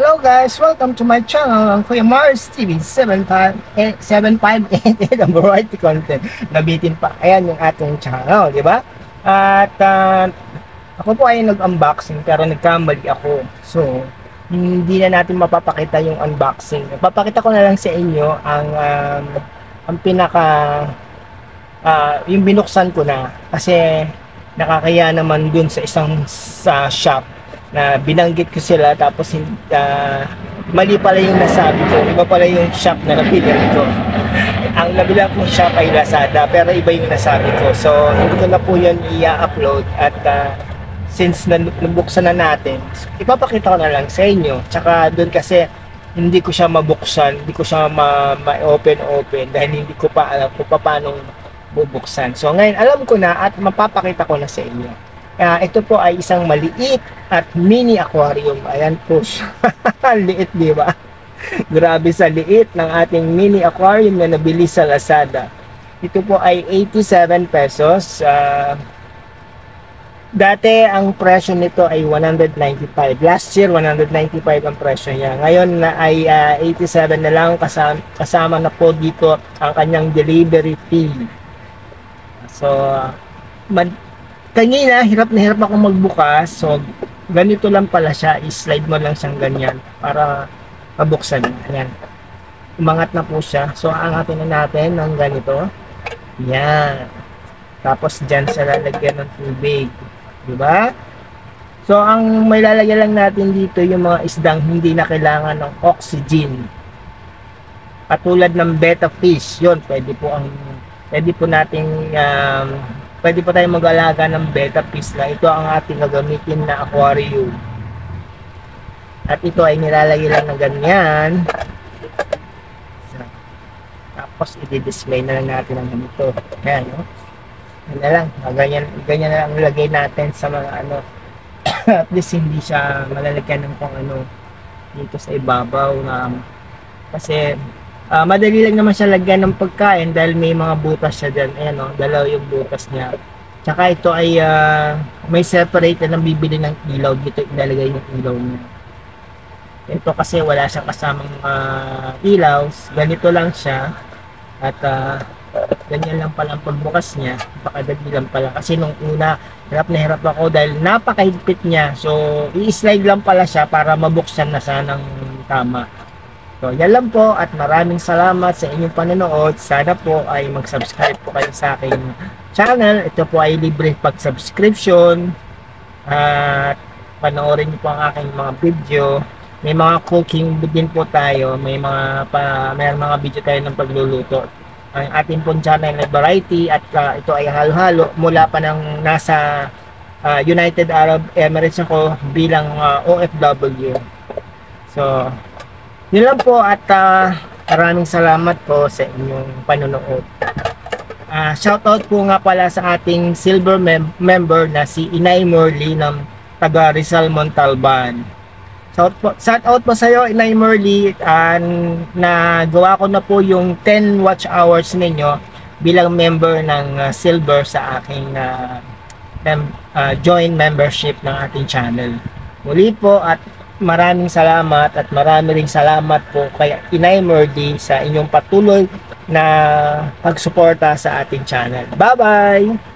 Hello guys, welcome to my channel, ang Kuya Mars TV 758 ang variety content. Nabitin pa, ayan yung ating channel, di ba? At ako po ay nag-unboxing pero nagkamali ako. So, hindi na natin mapapakita yung unboxing. Papakita ko na lang sa inyo ang pinaka yung binuksan ko na kasi nakakaya naman dun sa isang shop na binanggit ko sila tapos mali pala yung nasabi ko, iba pala yung shop na nabilang ko. Ang nabilang kong shop ay Lazada pero iba yung nasabi ko, so hindi ko na po yun i-upload at since nabuksan na natin, ipapakita ko na lang sa inyo. Tsaka doon kasi hindi ko siya mabuksan, hindi ko siya ma-open dahil hindi ko pa alam kung paano bubuksan. So ngayon alam ko na at mapapakita ko na sa inyo. Ito po ay isang maliit at mini aquarium. Ayan po siya. Liit, di ba? Grabe sa liit ng ating mini aquarium na nabili sa Lazada. Ito po ay 87 pesos. Dati ang presyo nito ay 195. Last year 195 ang presyo niya. Ngayon na ay 87 na lang, kasama na po dito ang kanyang delivery fee. So kanina, hirap na hirap ako magbukas. So, ganito lang pala siya. I-slide mo lang siyang ganyan para mabuksan. Ayan. Umangat na po siya. So, aangatin na natin ng ganito. Yan. Tapos, dyan sa lalagyan ng tubig. Diba? So, ang may lalagyan lang natin dito yung mga isdang hindi na kailangan ng oxygen. Katulad ng betta fish. Yun, pwede po nating pwede po tayong mag-alaga ng betta fish na ito ang ating gagamitin na aquarium. At ito ay nilalagay lang ng ganyan. Tapos i-display na lang natin ang ganito. Ayan, no? Yan na lang. Ganyan na lang ilagay natin sa mga ano. At least hindi siya malalagyan ng kung ano dito sa ibabaw na kasi madali lang naman siya lagyan ng pagkain dahil may mga butas siya dyan. Ayan o, dalaw yung butas niya. Tsaka ito ay may separate na bibili ng ilaw. Dito ilalagay yung ilaw niya. Ito kasi wala siyang kasamang ilaw. Ganito lang siya. At ganyan lang pala ang pagbukas niya. Napakadali lang pala. Kasi nung una, hirap na hirap ako dahil napakahigpit niya. So, i-slide lang pala siya para mabuksan na sanang tama. So, yan lang po at maraming salamat sa inyong panonood. Sana po ay mag-subscribe po kayo sa aking channel. Ito po ay libre pag-subscription. At panoorin niyo po ang aking mga video. May mga cooking din po tayo. May mga video tayo ng pagluluto. Ang ating pong channel na variety at ito ay halo-halo mula pa ng nasa United Arab Emirates ako bilang OFW. So, yun lang po at maraming salamat po sa inyong panonood. Shoutout po nga pala sa ating silver member na si Inay Morley ng taga Rizal Montalban. Shoutout po sa iyo Inay Morley, na gawa ko na po yung 10 watch hours ninyo bilang member ng silver sa aking join membership ng ating channel. Muli po at maraming salamat at marami ring salamat po kay Inay Morley sa inyong patuloy na pagsuporta sa ating channel. Bye-bye!